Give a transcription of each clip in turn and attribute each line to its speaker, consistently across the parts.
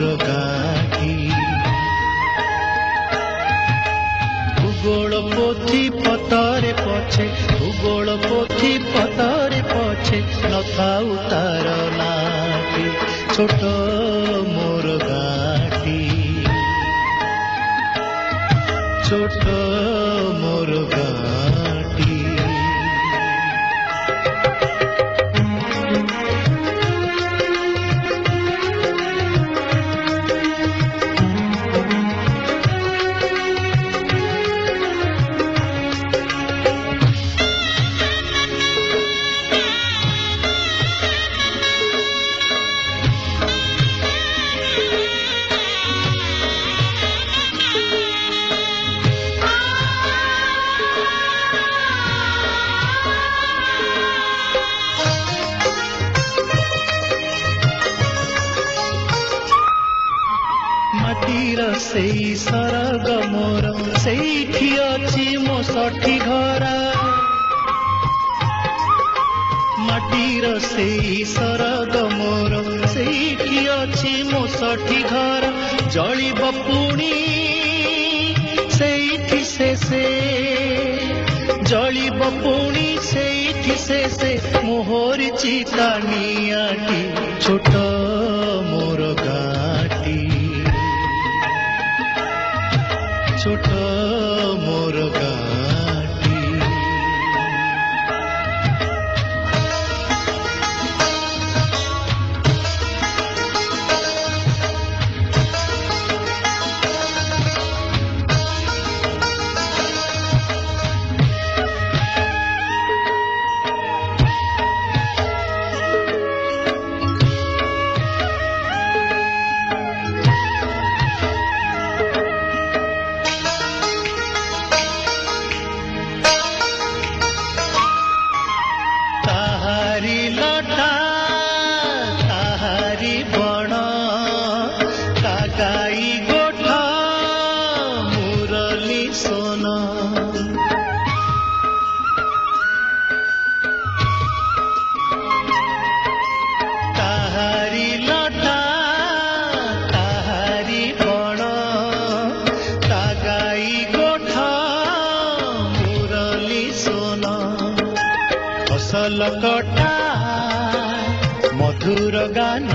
Speaker 1: मोर गाँटी भूगोल पोथी पतरे पछे भूगोल पोथी पतरे पछे नथाउ तार नाटी छोट मोर गाँटी छोट मोर गाँटी सेई सरग मोर सेठी अछि मो सठी घर माटीर सेई सरग मोर सेठी अछि मो सठी घर जलिब पुणी सेठी से जलिब पुणी सेठी से मोहर चिता नियाटी छोट मोर गाँटी छोट मोर गाँटी फसल कटा मधुर गान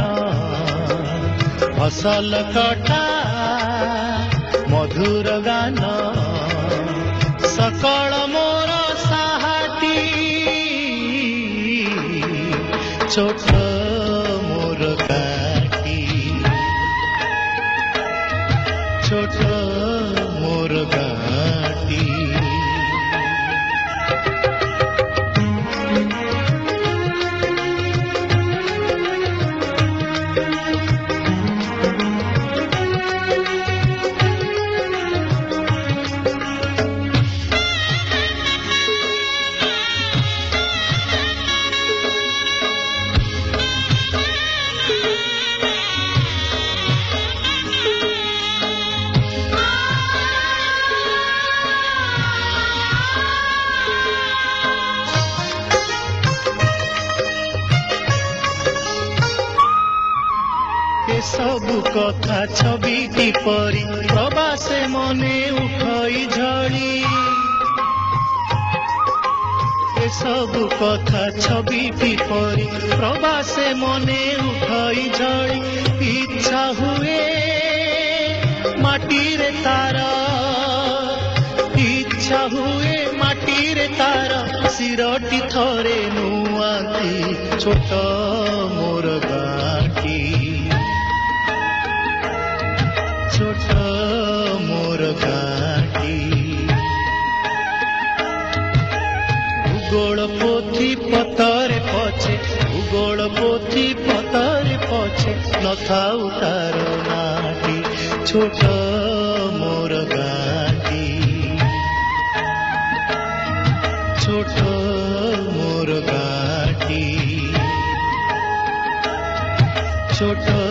Speaker 1: फसल कटा मधुर गान सकल मोर साहाटी छोट मोर गाँटी छोट मोर गाँटी सबु कथा छवि परी प्रवासे मने उठई झड़ी सबु कथा छवि परी प्रवासे मने उठई झड़ी इच्छा हुए माटी रे तार इच्छा हुए माटी रे तार सिरटी थरे नुआती छोट मोर गाँटी छोट मोर गाँटी भूगोल पोथी पतरे पछे भूगोल पोथी पतरे पछे नथाउ तार नाटी छोट मोर गाँटी छोट मोर गाँटी छोट